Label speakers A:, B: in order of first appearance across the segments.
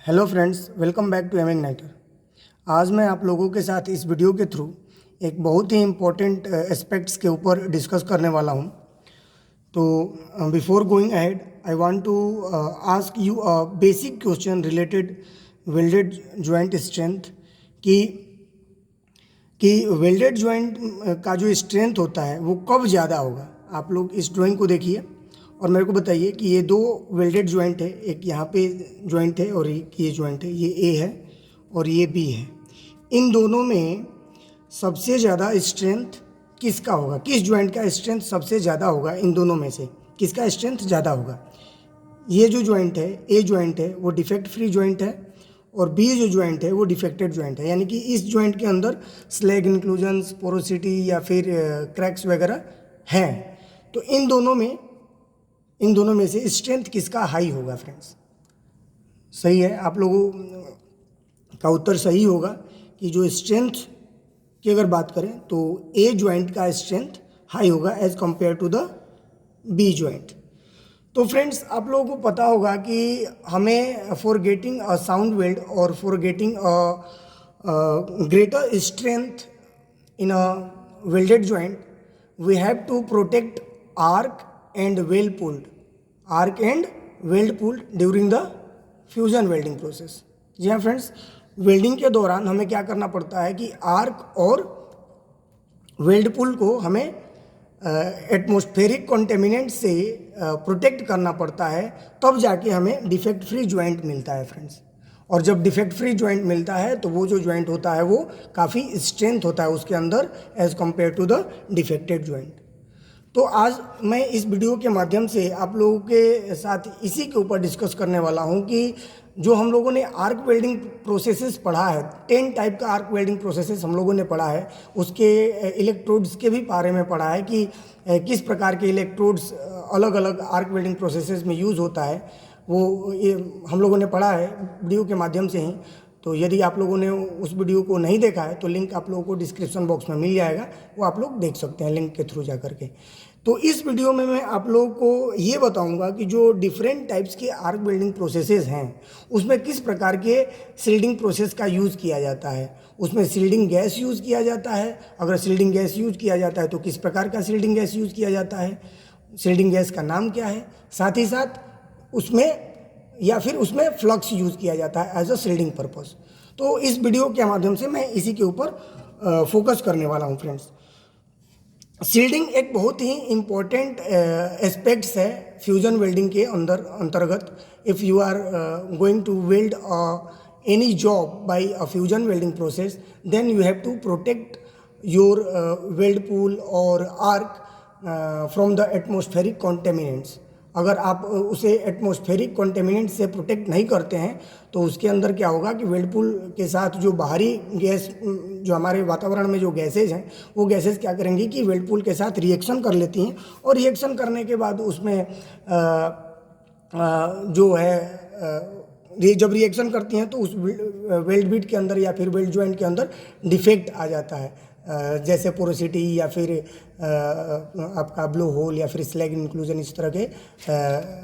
A: Hello friends, welcome back to Igniter. आज मैं आप लोगों के साथ इस वीडियो के थ्रू एक बहुत ही इम्पोर्टेंट एस्पेक्ट्स के ऊपर डिस्कस करने वाला हूं। तो before going ahead I want to ask you a basic question related welded joint strength कि वेल्डेड जॉइंट का जो स्ट्रेंथ होता है वो कब ज़्यादा होगा। आप लोग इस ड्राइंग को देखिए और मेरे को बताइए कि ये दो वेल्डेड जॉइंट है, एक यहाँ पे जॉइंट है और एक ये जॉइंट है, ये ए है और ये बी है। इन दोनों में सबसे ज़्यादा स्ट्रेंथ किसका होगा, किस जॉइंट का स्ट्रेंथ सबसे ज़्यादा होगा, इन दोनों में से किसका स्ट्रेंथ ज़्यादा होगा। ये जो जॉइंट है, ए जॉइंट है, वो डिफेक्ट फ्री जॉइंट है और बी जो जॉइंट है वो डिफेक्टेड जॉइंट है। यानी कि इस जॉइंट के अंदर स्लैग इंक्लूजन्स, पोरोसिटी या फिर क्रैक्स वगैरह हैं। तो इन दोनों में से स्ट्रेंथ किसका हाई होगा फ्रेंड्स। सही है, आप लोगों का उत्तर सही होगा कि जो स्ट्रेंथ की अगर बात करें तो ए जॉइंट का स्ट्रेंथ हाई होगा as compare to the B joint. तो फ्रेंड्स, आप लोगों को पता होगा कि हमें for getting a sound weld और for getting a greater strength in a welded joint we have to protect arc and weld pulled during the fusion welding process। जी हाँ फ्रेंड्स, वेल्डिंग के दौरान हमें क्या करना पड़ता है कि आर्क और वेल्ड पुल को हमें एटमॉस्फेरिक कॉन्टेमिनेंट से प्रोटेक्ट करना पड़ता है, तब जाके हमें डिफेक्ट फ्री जॉइंट मिलता है फ्रेंड्स। और जब डिफेक्ट फ्री जॉइंट मिलता है तो वो जो जॉइंट होता है वो काफ़ी स्ट्रेंथ होता है उसके अंदर as compare to the defected joint. तो आज मैं इस वीडियो के माध्यम से आप लोगों के साथ इसी के ऊपर डिस्कस करने वाला हूं कि जो हम लोगों ने आर्क वेल्डिंग प्रोसेसेस पढ़ा है, 10 टाइप का आर्क वेल्डिंग प्रोसेसेस हम लोगों ने पढ़ा है, उसके इलेक्ट्रोड्स के भी बारे में पढ़ा है कि किस प्रकार के इलेक्ट्रोड्स अलग अलग आर्क वेल्डिंग प्रोसेसेस में यूज़ होता है। वो ये हम लोगों ने पढ़ा है वीडियो के माध्यम से ही। तो यदि आप लोगों ने उस वीडियो को नहीं देखा है तो लिंक आप लोगों को डिस्क्रिप्शन बॉक्स में मिल जाएगा, वो आप लोग देख सकते हैं लिंक के थ्रू जा करके। तो इस वीडियो में मैं आप लोगों को ये बताऊंगा कि जो डिफरेंट टाइप्स के आर्क वेल्डिंग प्रोसेसेस हैं उसमें किस प्रकार के सील्डिंग प्रोसेस का यूज़ किया जाता है। उसमें सील्डिंग गैस यूज़ किया जाता है, अगर सील्डिंग गैस यूज़ किया जाता है तो किस प्रकार का सील्डिंग गैस यूज़ किया जाता है, सील्डिंग गैस का नाम क्या है, साथ ही साथ उसमें या फिर उसमें फ्लक्स यूज़ किया जाता है एज अ सील्डिंग पर्पस। तो इस वीडियो के माध्यम से मैं इसी के ऊपर फोकस करने वाला हूँ फ्रेंड्स। सील्डिंग एक बहुत ही इम्पोर्टेंट एस्पेक्ट्स है फ्यूजन वेल्डिंग के अंतर्गत। If you are going to weld any job by a fusion welding process then you have to protect your weld pool और arc from the atmospheric contaminants. अगर आप उसे एटमॉस्फेरिक कॉन्टेमिनेंट से protect नहीं करते हैं तो उसके अंदर क्या होगा कि वेल्ड पूल के साथ जो बाहरी गैस, जो हमारे वातावरण में जो गैसेज हैं, वो गैसेज क्या करेंगी कि वेल्ड पूल के साथ रिएक्शन कर लेती हैं और रिएक्शन करने के बाद उसमें जो है जब रिएक्शन करती हैं तो उस वेल्ड बिट के अंदर या फिर वेल्ड जॉइंट के अंदर डिफेक्ट आ जाता है, जैसे पोरोसिटी या फिर आपका ब्लो होल या फिर स्लैग इंक्लूजन, इस तरह के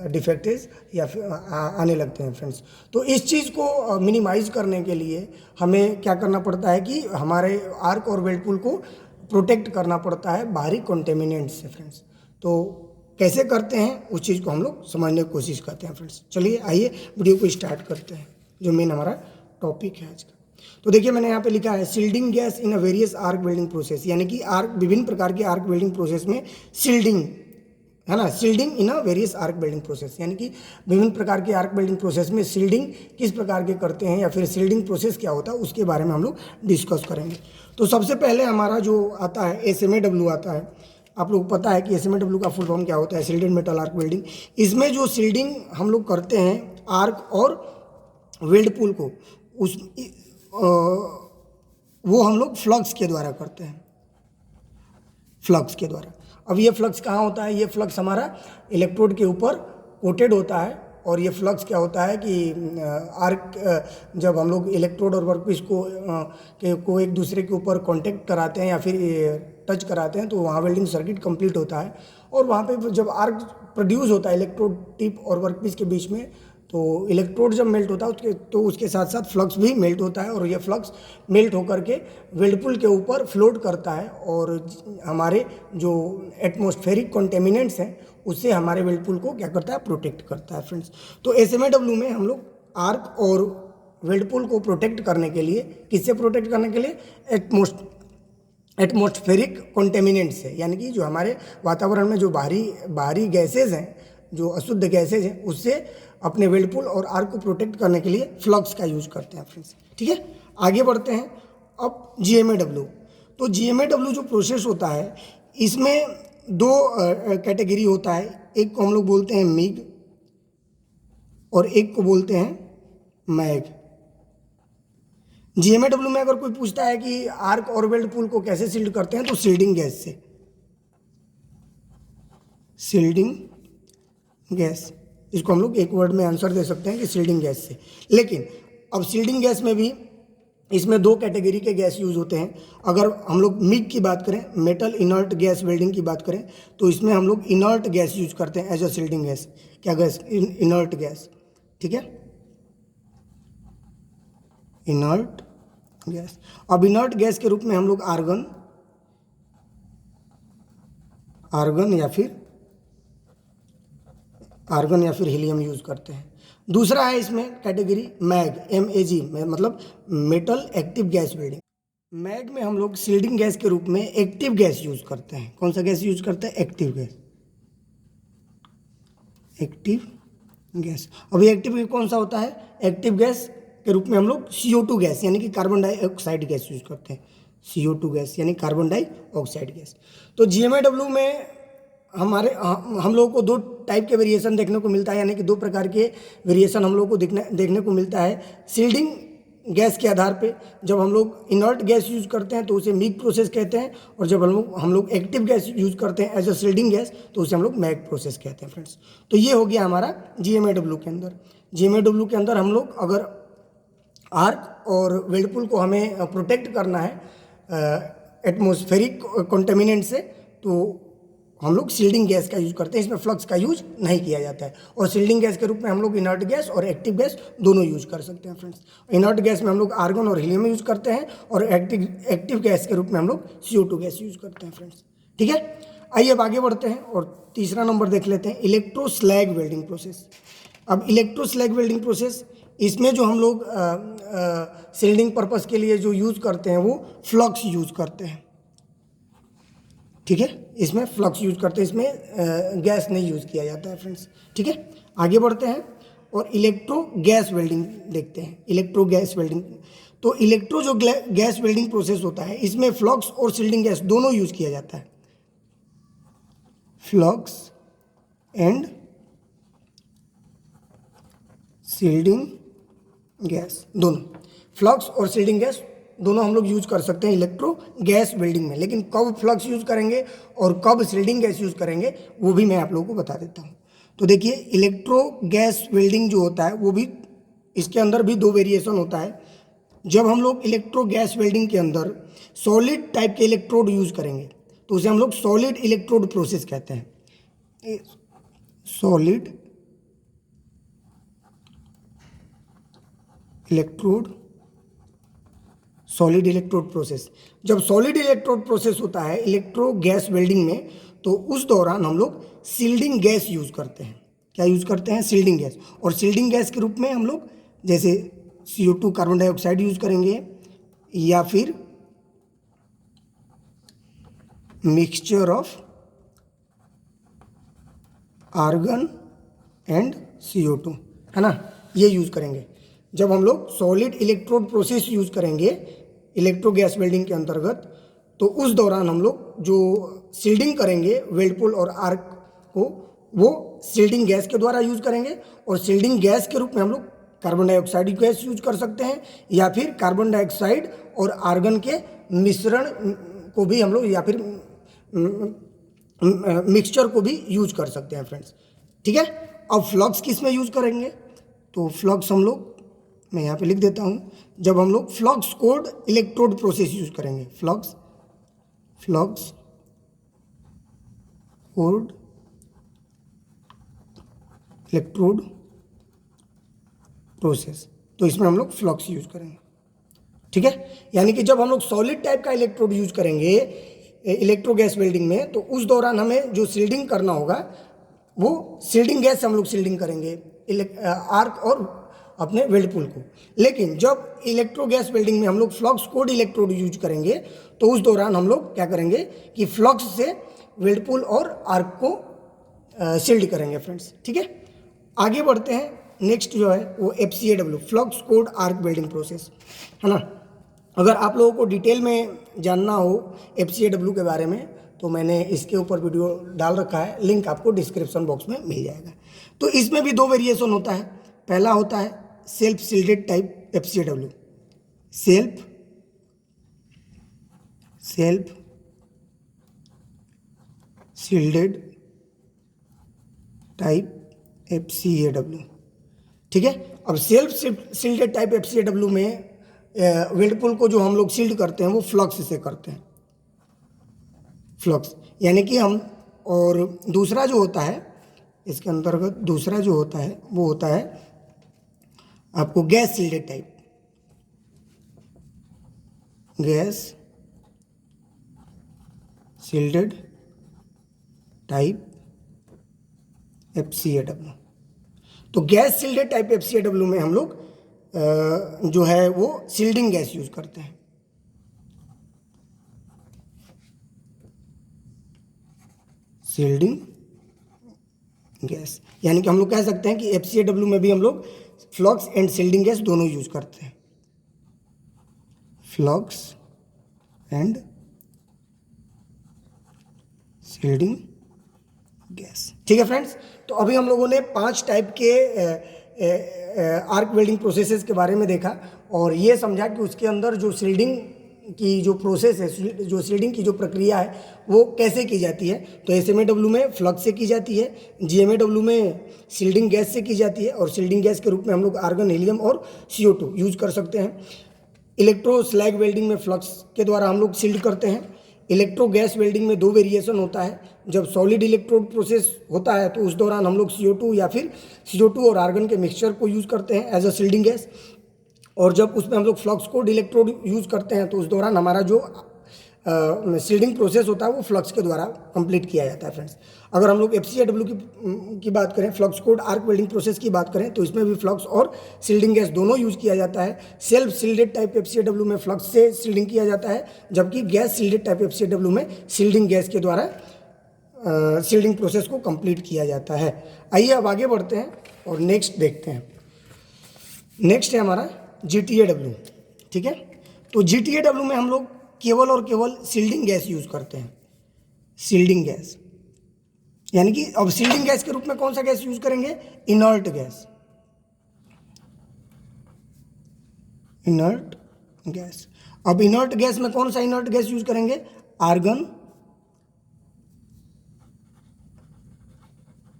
A: डिफेक्ट्स या फिर आने लगते हैं फ्रेंड्स। तो इस चीज़ को मिनिमाइज करने के लिए हमें क्या करना पड़ता है कि हमारे आर्क और वेल्ड पूल को प्रोटेक्ट करना पड़ता है बाहरी कॉन्टेमिनेंट से फ्रेंड्स। तो कैसे करते हैं उस चीज़ को हम लोग समझने की कोशिश करते हैं फ्रेंड्स। चलिए आइए वीडियो को स्टार्ट करते हैं, जो मेन हमारा टॉपिक है आज का। तो देखिए मैंने यहाँ पे लिखा है shielding gas in a various arc welding process, यानी कि आर्क, विभिन्न प्रकार के आर्क वेल्डिंग प्रोसेस में सील्डिंग है ना, shielding in a various arc welding process, यानी कि विभिन्न प्रकार के आर्क वेल्डिंग प्रोसेस में सील्डिंग किस प्रकार के करते हैं या फिर सील्डिंग प्रोसेस क्या होता है उसके बारे में हम लोग डिस्कस करेंगे। तो सबसे पहले हमारा जो आता है SMA आता है। आप लोग पता है कि SMA का फुल फॉर्म क्या होता है, सील्डेड मेटल आर्क वेल्डिंग। इसमें जो सील्डिंग हम लोग करते हैं आर्क और वेल्ड पूल को, उस वो हम लोग फ्लक्स के द्वारा करते हैं, फ्लक्स के द्वारा। अब ये फ्लक्स कहाँ होता है, ये फ्लक्स हमारा इलेक्ट्रोड के ऊपर कोटेड होता है और ये फ्लक्स क्या होता है कि आर्क, जब हम लोग इलेक्ट्रोड और वर्कपीस को एक दूसरे के ऊपर कांटेक्ट कराते हैं या फिर टच कराते हैं तो वहाँ वेल्डिंग सर्किट कंप्लीट होता है और वहाँ पे जब आर्क प्रोड्यूस होता है इलेक्ट्रोड टिप और वर्कपीस के बीच में, तो इलेक्ट्रोड जब मेल्ट होता है उसके साथ साथ फ्लक्स भी मेल्ट होता है, और ये फ्लक्स मेल्ट होकर के व्हर्लपूल के ऊपर फ्लोट करता है, और हमारे जो एटमॉस्फेरिक कॉन्टेमिनेंट्स हैं उससे हमारे व्हर्लपूल को क्या करता है, प्रोटेक्ट करता है फ्रेंड्स। तो SMAW में हम लोग आर्क और व्हर्लपूल को प्रोटेक्ट करने के लिए, किससे प्रोटेक्ट करने के लिए, एटमॉस्फेरिक कॉन्टेमिनेंट से, यानी कि जो हमारे वातावरण में जो बाहरी गैसेज हैं, जो अशुद्ध गैसेज हैं, उससे अपने व्हर्लपूल और आर्क को प्रोटेक्ट करने के लिए फ्लक्स का यूज करते हैं फ्रेंड्स। ठीक है, आगे बढ़ते हैं। अब GMAW, तो GMAW जो प्रोसेस होता है इसमें दो कैटेगरी होता है, एक को हम लोग बोलते हैं मिग और एक को बोलते हैं मैग। GMAW में अगर कोई पूछता है कि आर्क और व्हर्लपूल को कैसे सील्ड करते हैं, तो सील्डिंग गैस से, सील्डिंग गैस, इसको हम लोग एक वर्ड में आंसर दे सकते हैं कि सील्डिंग गैस से। लेकिन अब सील्डिंग गैस में भी इसमें दो कैटेगरी के गैस यूज होते हैं। अगर हम लोग मिग की बात करें, मेटल इनर्ट गैस वेल्डिंग की बात करें, तो इसमें हम लोग इनर्ट गैस यूज करते हैं एज अ सील्डिंग गैस। क्या गैस? Inert gas. ठीक है, इनर्ट गैस। अब इनर्ट गैस के रूप में हम लोग आर्गन या फिर हीलियम यूज करते हैं। दूसरा है इसमें कैटेगरी मैग, MAG, मतलब metal active gas welding. MAG में हम लोग सील्डिंग गैस के रूप में एक्टिव गैस यूज करते हैं। कौन सा गैस यूज करते हैं? Active gas, active gas. अब ये एक्टिव कौन सा होता है? एक्टिव गैस के रूप में हम लोग CO2 गैस यानी कि कार्बन डाइऑक्साइड गैस यूज करते हैं। CO2 गैस यानी कार्बन डाइऑक्साइड गैस। तो GMAW में हम लोगों को दो टाइप के वेरिएशन देखने को मिलता है, यानी कि दो प्रकार के वेरिएशन हम लोग को देखने को मिलता है सील्डिंग गैस के आधार पे। जब हम लोग इनर्ट गैस यूज करते हैं तो उसे मिग प्रोसेस कहते हैं, और जब हम लोग एक्टिव गैस यूज करते हैं एज अ सील्डिंग गैस तो उसे हम लोग मैग प्रोसेस कहते हैं फ्रेंड्स। तो ये हो गया हमारा GMAW के अंदर। GMAW के अंदर हम लोग अगर आर्क और व्हर्लपूल को हमें प्रोटेक्ट करना है एटमॉस्फेरिक कंटेमिनेंट से, तो हम लोग सील्डिंग गैस का यूज करते हैं। इसमें फ्लक्स का यूज नहीं किया जाता है, और सील्डिंग गैस के रूप में हम लोग इनर्ट गैस और एक्टिव गैस दोनों यूज कर सकते हैं फ्रेंड्स। इनर्ट गैस में हम लोग आर्गन और हीलियम यूज करते हैं, और एक्टिव गैस के रूप में हम लोग CO2 गैस यूज करते हैं फ्रेंड्स। ठीक है, आइए अब आगे बढ़ते हैं और तीसरा नंबर देख लेते हैं, इलेक्ट्रोस्लैग वेल्डिंग प्रोसेस। अब इलेक्ट्रोस्लैग वेल्डिंग प्रोसेस, इसमें जो हम लोग सील्डिंग पर्पस के लिए जो यूज करते हैं वो फ्लक्स यूज करते हैं। ठीक है, इसमें फ्लक्स यूज करते हैं, इसमें गैस नहीं यूज किया जाता है फ्रेंड्स। ठीक है, आगे बढ़ते हैं और इलेक्ट्रो गैस वेल्डिंग देखते हैं। इलेक्ट्रो गैस वेल्डिंग, तो इलेक्ट्रो जो गैस वेल्डिंग प्रोसेस होता है इसमें फ्लक्स और सील्डिंग गैस दोनों यूज किया जाता है। फ्लक्स एंड सील्डिंग गैस दोनों, फ्लक्स और सील्डिंग गैस दोनों हम लोग यूज कर सकते हैं इलेक्ट्रो गैस वेल्डिंग में। लेकिन कब फ्लक्स यूज करेंगे और कब सील्डिंग गैस यूज करेंगे वो भी मैं आप लोगों को बता देता हूँ। तो देखिए, इलेक्ट्रो गैस वेल्डिंग जो होता है वो भी, इसके अंदर भी दो वेरिएशन होता है। जब हम लोग इलेक्ट्रो गैस वेल्डिंग के अंदर सॉलिड टाइप के इलेक्ट्रोड यूज करेंगे तो उसे हम लोग सॉलिड इलेक्ट्रोड प्रोसेस कहते हैं। Solid electrode process. जब सॉलिड इलेक्ट्रोड प्रोसेस होता है इलेक्ट्रो गैस वेल्डिंग में, तो उस दौरान हम लोग सील्डिंग गैस यूज करते हैं। क्या यूज करते हैं? Shielding gas. और सील्डिंग गैस के रूप में हम लोग जैसे CO2 कार्बन डाइऑक्साइड यूज करेंगे, या फिर mixture of argon and CO2, है ना, ये यूज करेंगे। जब हम लोग सॉलिड इलेक्ट्रोड प्रोसेस यूज करेंगे इलेक्ट्रो गैस वेल्डिंग के अंतर्गत, तो उस दौरान हम लोग जो सील्डिंग करेंगे व्हर्लपूल और आर्क को, वो सील्डिंग गैस के द्वारा यूज करेंगे। और सील्डिंग गैस के रूप में हम लोग कार्बन डाइऑक्साइड गैस यूज कर सकते हैं, या फिर कार्बन डाइऑक्साइड और आर्गन के मिश्रण को भी हम लोग, या फिर मिक्सचर को भी यूज कर सकते हैं फ्रेंड्स। ठीक है, अब फ्लक्स किस में यूज करेंगे? तो फ्लक्स हम लोग, मैं यहाँ पे लिख देता हूँ, जब हम लोग flux cold electrode process use करेंगे, फ्लक्स कोल्ड इलेक्ट्रोड प्रोसेस, तो इसमें हम लोग फ्लक्स यूज करेंगे। ठीक है, यानी कि जब हम लोग सॉलिड टाइप का इलेक्ट्रोड यूज करेंगे इलेक्ट्रो गैस वेल्डिंग में, तो उस दौरान हमें जो सील्डिंग करना होगा वो सील्डिंग गैस से हम लोग सील्डिंग करेंगे आर्क और अपने वेल्ड पूल को। लेकिन जब इलेक्ट्रो गैस वेल्डिंग में हम लोग फ्लक्स कोड इलेक्ट्रोड यूज करेंगे, तो उस दौरान हम लोग क्या करेंगे कि फ्लक्स से वेल्ड पूल और आर्क को सील्ड करेंगे फ्रेंड्स। ठीक है, आगे बढ़ते हैं। नेक्स्ट जो है वो FCAW, flux code arc welding process, है ना। अगर आप लोगों को डिटेल में जानना हो FCAW के बारे में, तो मैंने इसके ऊपर वीडियो डाल रखा है, लिंक आपको डिस्क्रिप्शन बॉक्स में मिल जाएगा। तो इसमें भी दो वेरिएशन होता है। पहला होता है self shielded type FCAW, self shielded type FCAW। ठीक है, अब सेल्फ सील्डेड टाइप FCAW में वेल्ड पूल को जो हम लोग सील्ड करते हैं वो फ्लक्स से करते हैं, फ्लक्स यानी कि हम। और दूसरा जो होता है इसके अंतर्गत, दूसरा जो होता है वो होता है आपको gas shielded type, gas shielded type FCAW। तो गैस सील्डेड टाइप FCAW में हम लोग जो है वो सील्डिंग गैस यूज करते हैं, सील्डिंग गैस। यानी कि हम लोग कह सकते हैं कि FCAW में भी हम लोग फ्लक्स एंड सील्डिंग गैस दोनों यूज करते हैं, फ्लक्स एंड सील्डिंग गैस। ठीक है फ्रेंड्स, तो अभी हम लोगों ने 5 टाइप के आर्क वेल्डिंग प्रोसेसेस के बारे में देखा, और ये समझा कि उसके अंदर जो सील्डिंग की जो प्रोसेस है, जो सील्डिंग की जो प्रक्रिया है वो कैसे की जाती है। तो SMA-W में फ्लक्स से की जाती है, GMAW में सील्डिंग गैस से की जाती है, और सील्डिंग गैस के रूप में हम लोग आर्गन, हीलियम और CO2 यूज कर सकते हैं। इलेक्ट्रो स्लैग वेल्डिंग में फ्लक्स के द्वारा हम लोग सील्ड करते हैं। इलेक्ट्रो गैस वेल्डिंग में दो वेरिएशन होता है। जब सॉलिड इलेक्ट्रोड प्रोसेस होता है तो उस दौरान हम लोग CO2 या फिर CO2 और आर्गन के मिक्सचर को यूज़ करते हैं एज अ सील्डिंग गैस, और जब उसमें हम लोग फ्लक्स कोड इलेक्ट्रोड यूज़ करते हैं तो उस दौरान हमारा जो सील्डिंग प्रोसेस होता है वो फ्लक्स के द्वारा कंप्लीट किया जाता है फ्रेंड्स। अगर हम लोग FCAW की बात करें, flux code arc welding process की बात करें, तो इसमें भी फ्लक्स और सील्डिंग गैस दोनों यूज़ किया जाता है। सेल्फ सील्डेड टाइप FCAW में फ्लक्स से सील्डिंग किया जाता है, जबकि गैस सील्डेड टाइप FCAW में सील्डिंग गैस के द्वारा सील्डिंग प्रोसेस को कंप्लीट किया जाता है। आइए अब आगे बढ़ते हैं और नेक्स्ट देखते हैं। नेक्स्ट है हमारा GTAW। ठीक है, तो GTAW में हम लोग केवल और केवल सील्डिंग गैस यूज करते हैं, सील्डिंग गैस। यानी कि अब सील्डिंग गैस के रूप में कौन सा गैस यूज करेंगे? Inert gas, inert gas. अब इनर्ट गैस में कौन सा इनर्ट गैस यूज करेंगे? आर्गन,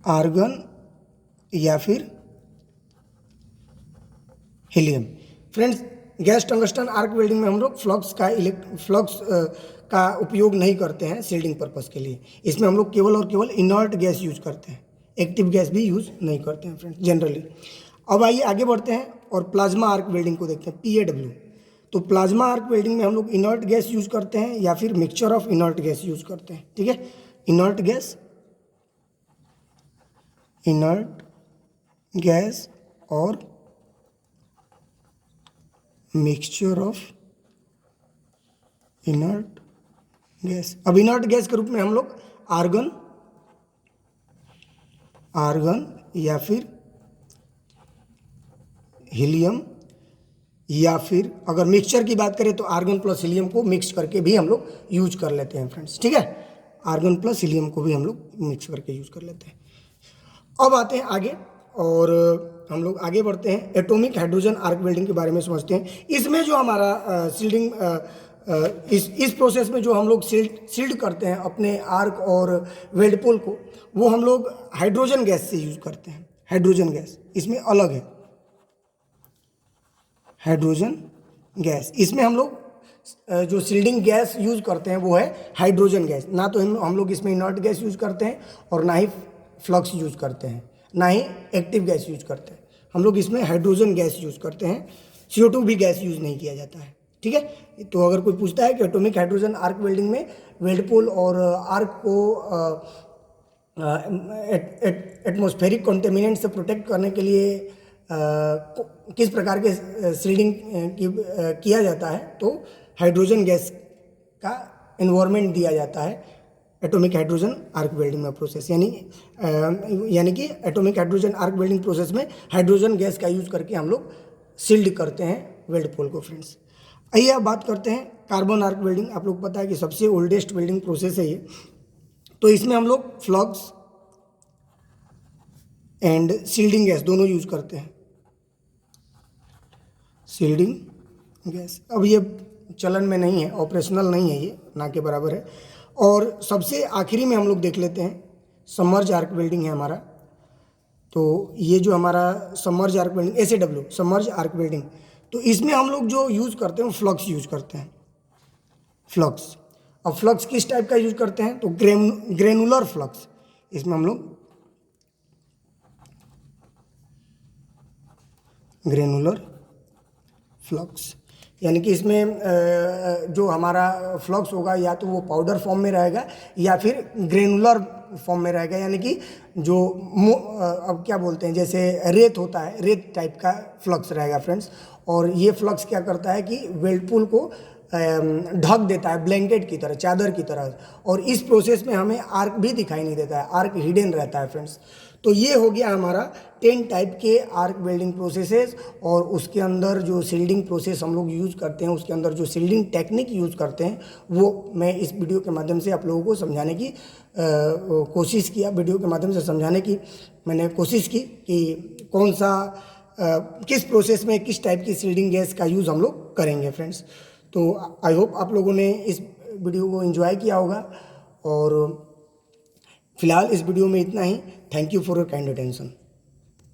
A: आर्गन या फिर helium. Friends, gas tungsten arc welding में हम लोग फ्लक्स का उपयोग नहीं करते हैं सील्डिंग पर्पस के लिए। इसमें हम लोग केवल और केवल इनर्ट गैस यूज करते हैं, एक्टिव गैस भी यूज नहीं करते हैं फ्रेंड्स जनरली। अब आइए आगे बढ़ते हैं और प्लाज्मा आर्क वेल्डिंग को देखते हैं, PAW। तो प्लाज्मा आर्क वेल्डिंग में हम लोग इनर्ट गैस यूज करते हैं या फिर mixture of inert gas use करते हैं। ठीक है, इनर्ट गैस और मिक्सचर ऑफ इनर्ट गैस। अब इनर्ट गैस के रूप में हम लोग आर्गन या फिर हीलियम, या फिर अगर मिक्सचर की बात करें तो आर्गन प्लस हीलियम को मिक्स करके भी हम लोग यूज कर लेते हैं फ्रेंड्स। ठीक है, आर्गन प्लस हीलियम को भी हम लोग मिक्स करके यूज कर लेते हैं। अब आते हैं आगे और हम लोग आगे बढ़ते हैं, एटॉमिक हाइड्रोजन आर्क वेल्डिंग के बारे में समझते हैं। इसमें जो हमारा सील्डिंग इस प्रोसेस में जो हम लोग सील्ड करते हैं अपने आर्क और वेल्ड पोल को, वो हम लोग हाइड्रोजन गैस से यूज करते हैं। हाइड्रोजन गैस इसमें अलग है, हाइड्रोजन गैस। इसमें हम लोग जो सील्डिंग गैस यूज करते हैं वो है हाइड्रोजन गैस। ना तो हम लोग इसमें इनर्ट गैस यूज करते हैं और ना ही फ्लक्स यूज करते हैं, ना ही एक्टिव गैस यूज करते हैं। हम लोग इसमें हाइड्रोजन गैस यूज़ करते हैं, CO2 भी गैस यूज़ नहीं किया जाता है। ठीक है, तो अगर कोई पूछता है कि एटॉमिक हाइड्रोजन आर्क वेल्डिंग में वेल्ड पूल और आर्क को एटमॉस्फेरिक कॉन्टेमिनेंट से प्रोटेक्ट करने के लिए किस प्रकार के सील्डिंग किया जाता है, तो हाइड्रोजन गैस का इन्वायरमेंट दिया जाता है एटॉमिक हाइड्रोजन आर्क वेल्डिंग में प्रोसेस, यानी कि atomic hydrogen arc welding process में हाइड्रोजन गैस का यूज़ करके हम लोग सील्ड करते हैं वेल्ड पोल को। फ्रेंड्स, आइए अब बात करते हैं कार्बन आर्क वेल्डिंग। आप लोग पता है कि सबसे ओल्डेस्ट वेल्डिंग प्रोसेस है ये। तो इसमें हम लोग फ्लक्स एंड सील्डिंग गैस दोनों यूज करते हैं। सील्डिंग गैस अब ये चलन में नहीं है, ऑपरेशनल नहीं है, ये ना के बराबर है। और सबसे आखिरी में हम लोग देख लेते हैं सबमर्ज आर्क वेल्डिंग है हमारा। तो ये जो हमारा submerge arc welding SAW submerge arc welding, तो इसमें हम लोग जो यूज़ करते हैं वो फ्लक्स यूज़ करते हैं। फ्लक्स, अब फ्लक्स किस टाइप का यूज करते हैं, तो ग्रेनुलर फ्लक्स। इसमें हम लोग ग्रेनुलर फ्लक्स, यानी कि इसमें जो हमारा फ्लक्स होगा या तो वो पाउडर फॉर्म में रहेगा या फिर ग्रेनुलर फॉर्म में रहेगा, यानी कि जो अब क्या बोलते हैं, जैसे रेत होता है, रेत टाइप का फ्लक्स रहेगा फ्रेंड्स। और ये फ्लक्स क्या करता है कि वेल्ड पूल को ढक देता है ब्लैंकेट की तरह, चादर की तरह। और इस प्रोसेस में हमें आर्क भी दिखाई नहीं देता है, आर्क हिडन रहता है फ्रेंड्स। तो ये हो गया हमारा 10 टाइप के आर्क वेल्डिंग प्रोसेसेस। और उसके अंदर जो सील्डिंग प्रोसेस हम लोग यूज़ करते हैं, उसके अंदर जो सील्डिंग टेक्निक यूज़ करते हैं, वो मैं इस वीडियो के माध्यम से आप लोगों को समझाने की कोशिश किया। वीडियो के माध्यम से समझाने की मैंने कोशिश की कि कौन सा किस प्रोसेस में किस टाइप की सील्डिंग गैस का यूज़ हम लोग करेंगे फ्रेंड्स। तो आई होप आप लोगों ने इस वीडियो को एंजॉय किया होगा। और फिलहाल इस वीडियो में इतना ही। Thank you for your kind attention.